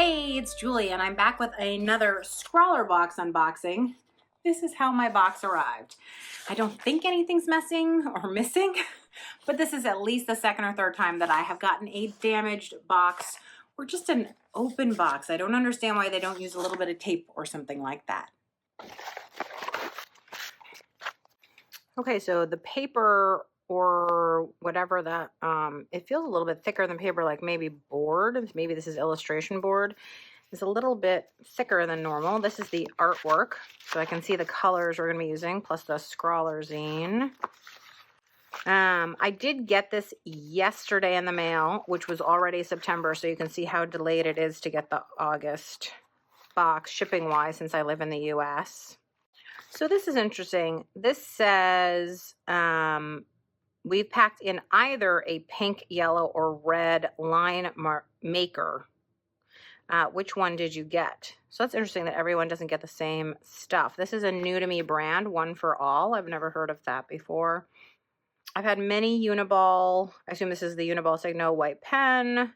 Hey, it's Julie, and I'm back with another Scrawlr Box unboxing. This is how my box arrived. I don't think anything's missing, but this is at least the second or third time that I have gotten a damaged box or just an open box. I don't understand why they don't use a little bit of tape or something like that. Okay, so the paper or whatever that, it feels a little bit thicker than paper, like maybe board. Maybe this is illustration board. It's a little bit thicker than normal. This is the artwork, so I can see the colors we're going to be using, plus the Scrawlr zine. I did get this yesterday in the mail, which was already September, so you can see how delayed it is to get the August box shipping-wise since I live in the U.S. So this is interesting. This says we've packed in either a pink, yellow, or red line maker. Which one did you get? So that's interesting that everyone doesn't get the same stuff. This is a new to me brand, One for All. I've never heard of that before. I've had many Uniball. I assume this is the Uniball Signo white pen.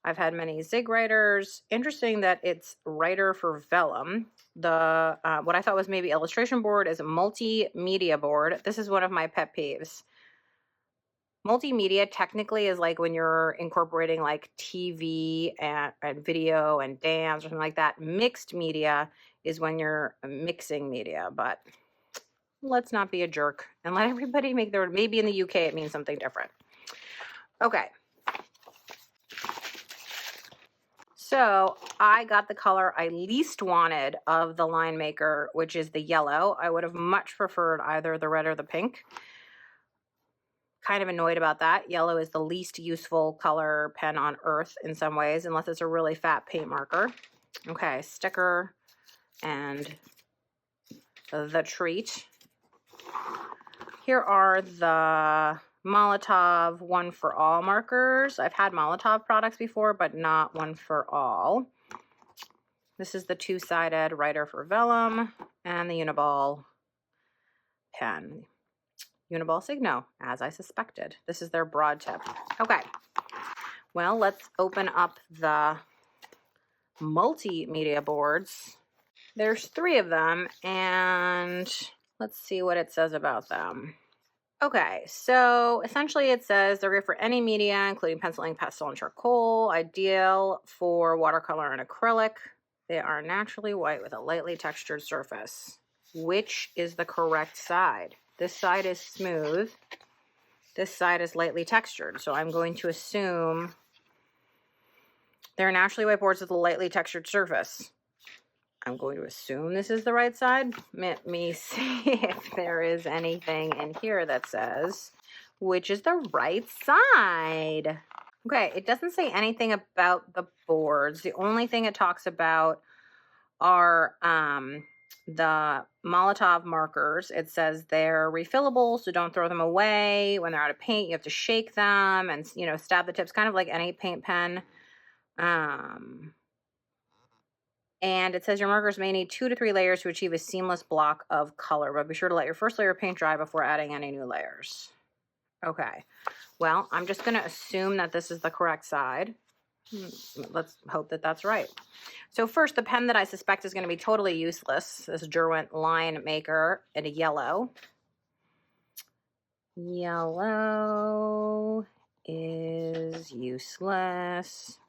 I've had many Zig writers. Interesting that it's writer for vellum. The what I thought was maybe illustration board is a multimedia board. This is one of my pet peeves. Multimedia technically is like when you're incorporating like TV and video and dance or something like that. Mixed media is when you're mixing media, but let's not be a jerk and let everybody make their, maybe in the UK it means something different. Okay. So I got the color I least wanted of the line maker, which is the yellow. I would have much preferred either the red or the pink. Kind of annoyed about that. Yellow is the least useful color pen on earth in some ways, unless it's a really fat paint marker. Okay, sticker and the treat. Here are the Molotov One for All markers. I've had Molotov products before, but not One for All. This is the two-sided writer for vellum and the Uniball pen. Uniball Signo, as I suspected. This is their broad tip. Okay, well, let's open up the multimedia boards. There's 3 of them, and let's see what it says about them. Okay, so essentially it says they're good for any media, including pencil, ink, pastel, and charcoal. Ideal for watercolor and acrylic. They are naturally white with a lightly textured surface. Which is the correct side? This side is smooth. This side is lightly textured. So I'm going to assume they're naturally white boards with a lightly textured surface. I'm going to assume this is the right side. Let me see if there is anything in here that says which is the right side. Okay, it doesn't say anything about the boards. The only thing it talks about are the Molotov markers. It says they're refillable, so don't throw them away. When they're out of paint, you have to shake them and, you know, stab the tips, kind of like any paint pen. And it says your markers may need 2 to 3 layers to achieve a seamless block of color, but be sure to let your first layer of paint dry before adding any new layers. Okay, well, I'm just going to assume that this is the correct side. Let's hope that that's right. So first, the pen that I suspect is going to be totally useless, this Derwent line maker in a yellow. Yellow is useless.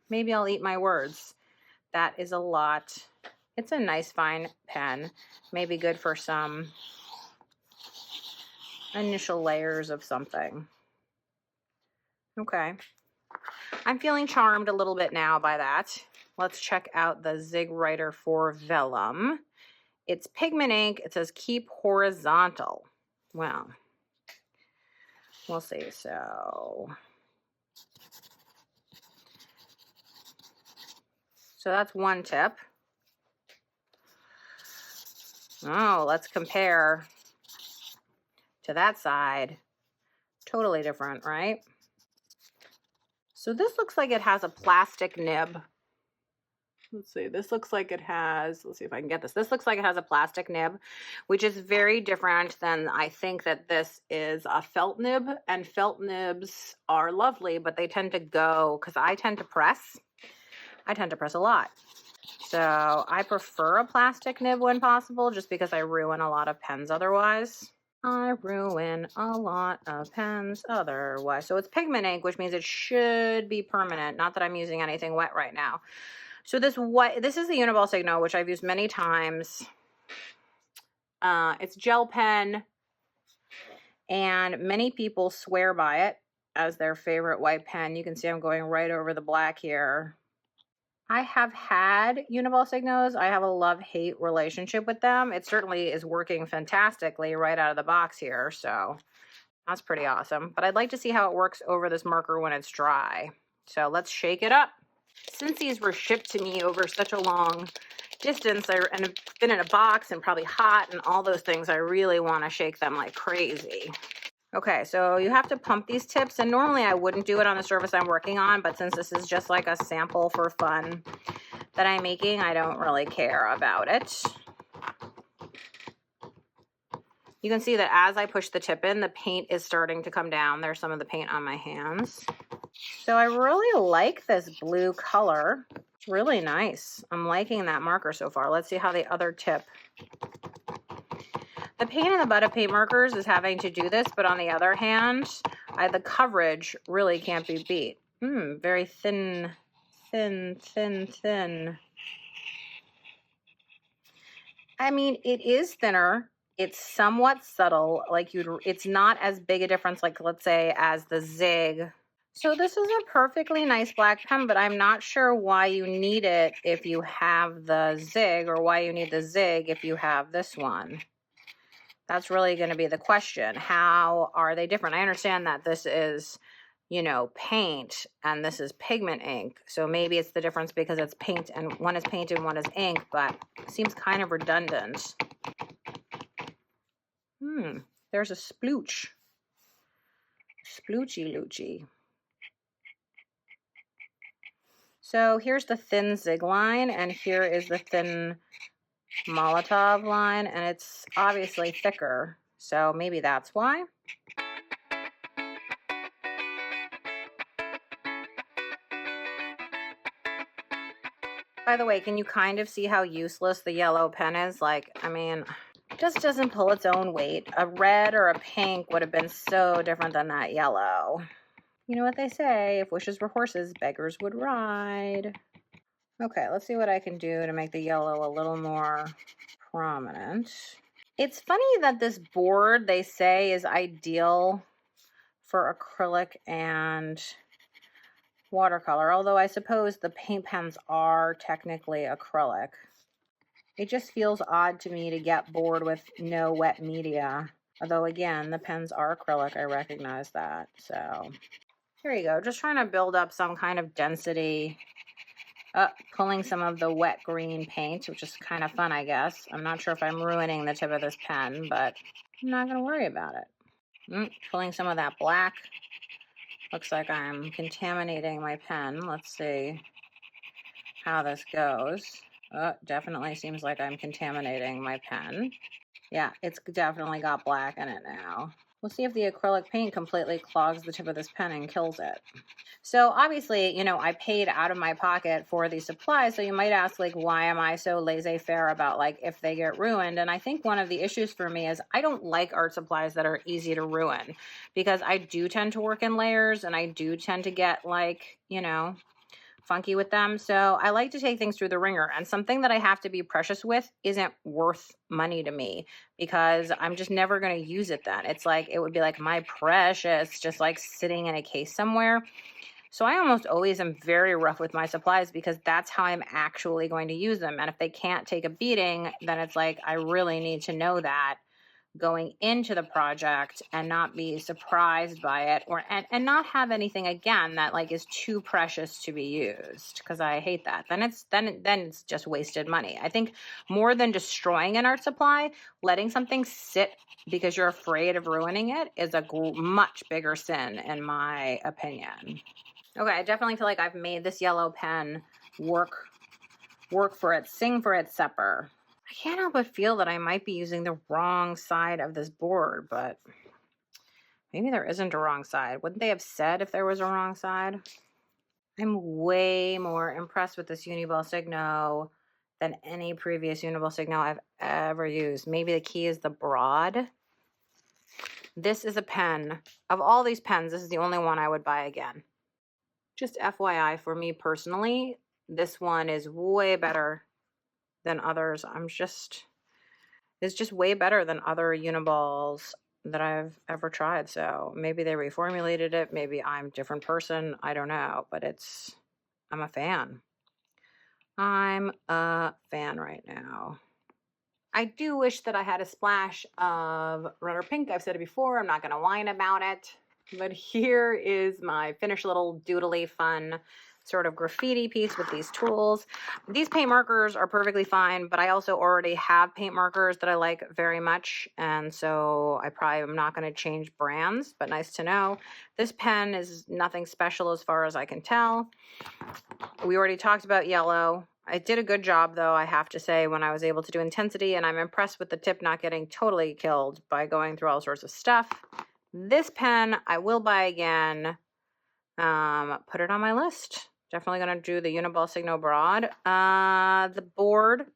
Maybe I'll eat my words. That is a lot. It's a nice fine pen. Maybe good for some initial layers of something. Okay. I'm feeling charmed a little bit now by that. Let's check out the Zig writer for vellum. It's pigment ink. It says keep horizontal. Well, we'll see. So that's one tip. Oh, let's compare to that side. Totally different, right? So this looks like it has a plastic nib. Let's see, this looks like it has, let's see if I can get this. This looks like it has a plastic nib, which is very different than, I think that this is a felt nib, and felt nibs are lovely, but they tend to go, because I tend to press. I tend to press a lot. So I prefer a plastic nib when possible, just because I ruin a lot of pens otherwise. I ruin a lot of pens otherwise. So it's pigment ink, which means it should be permanent. Not that I'm using anything wet right now. So this is the Uniball Signo, which I've used many times. It's gel pen, and many people swear by it as their favorite white pen. You can see I'm going right over the black here. I have had Uniball Signos. I have a love-hate relationship with them. It certainly is working fantastically right out of the box here, so that's pretty awesome. But I'd like to see how it works over this marker when it's dry. So let's shake it up. Since these were shipped to me over such a long distance and have been in a box and probably hot and all those things, I really want to shake them like crazy. Okay, so you have to pump these tips, and normally I wouldn't do it on the surface I'm working on, but since this is just like a sample for fun that I'm making, I don't really care about it. You can see that as I push the tip in, the paint is starting to come down. There's some of the paint on my hands. So I really like this blue color. It's really nice. I'm liking that marker so far. Let's see how the other tip. The pain in the butt of paint markers is having to do this, but on the other hand, the coverage really can't be beat. Very thin, thin, thin, thin. I mean, it is thinner. It's somewhat subtle. Like it's not as big a difference, like let's say, as the Zig. So this is a perfectly nice black pen, but I'm not sure why you need it if you have the Zig, or why you need the Zig if you have this one. That's really going to be the question. How are they different? I understand that this is, you know, paint and this is pigment ink. So maybe it's the difference because it's paint and one is paint and one is ink, but it seems kind of redundant. There's a splooch. Sploochy loochy. So here's the thin Zig line, and here is the thin Molotov line, and it's obviously thicker, so maybe that's why. By the way, can you kind of see how useless the yellow pen is? Like, I mean, it just doesn't pull its own weight. A red or a pink would have been so different than that yellow. You know what they say, if wishes were horses, beggars would ride. Okay, let's see what I can do to make the yellow a little more prominent. It's funny that this board, they say, is ideal for acrylic and watercolor, although I suppose the paint pens are technically acrylic. It just feels odd to me to get bored with no wet media. Although, again, the pens are acrylic, I recognize that. So, here you go. Just trying to build up some kind of density. Pulling some of the wet green paint, which is kind of fun, I guess. I'm not sure if I'm ruining the tip of this pen, but I'm not going to worry about it. Pulling some of that black. Looks like I'm contaminating my pen. Let's see how this goes. Definitely seems like I'm contaminating my pen. Yeah, it's definitely got black in it now. We'll see if the acrylic paint completely clogs the tip of this pen and kills it. So obviously, you know, I paid out of my pocket for these supplies. So you might ask, like, why am I so laissez-faire about, like, if they get ruined? And I think one of the issues for me is I don't like art supplies that are easy to ruin, because I do tend to work in layers and I do tend to get, like, you know, funky with them. So I like to take things through the ringer, and something that I have to be precious with isn't worth money to me, because I'm just never going to use it then. It's like, it would be like my precious, just like sitting in a case somewhere. So I almost always am very rough with my supplies, because that's how I'm actually going to use them. And if they can't take a beating, then it's like, I really need to know that going into the project and not be surprised by it, or and not have anything again that like is too precious to be used, because I hate that. Then it's just wasted money. I think more than destroying an art supply, letting something sit because you're afraid of ruining it is a much bigger sin, in my opinion. Okay, I definitely feel like I've made this yellow pen work for it, sing for its supper. I can't help but feel that I might be using the wrong side of this board, but maybe there isn't a wrong side. Wouldn't they have said if there was a wrong side? I'm way more impressed with this Uniball Signo than any previous Uniball Signo I've ever used. Maybe the key is the broad. This is a pen. Of all these pens, this is the only one I would buy again. Just FYI, for me personally, this one is way better than others. It's just way better than other Uniballs that I've ever tried. So maybe they reformulated it. Maybe I'm a different person. I don't know, but I'm a fan. I'm a fan right now. I do wish that I had a splash of red or pink. I've said it before. I'm not going to whine about it. But here is my finished little doodly fun sort of graffiti piece with these tools. These paint markers are perfectly fine, but I also already have paint markers that I like very much, and so I probably am not going to change brands, but nice to know. This pen is nothing special as far as I can tell. We already talked about yellow. I did a good job, though, I have to say, when I was able to do intensity, and I'm impressed with the tip not getting totally killed by going through all sorts of stuff. This pen I will buy again. Put it on my list. Definitely going to do the Uniball Signo Broad. The board,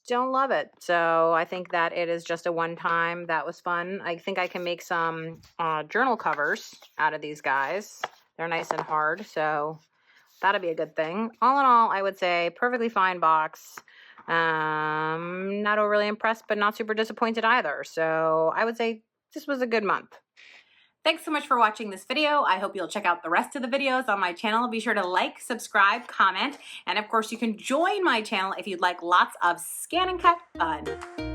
don't love it. So I think that it is just a one-time. That was fun. I think I can make some journal covers out of these guys. They're nice and hard, so that'll be a good thing. All in all, I would say perfectly fine box. Not overly impressed, but not super disappointed either. So I would say this was a good month. Thanks so much for watching this video. I hope you'll check out the rest of the videos on my channel. Be sure to like, subscribe, comment, and of course you can join my channel if you'd like lots of scan and cut fun.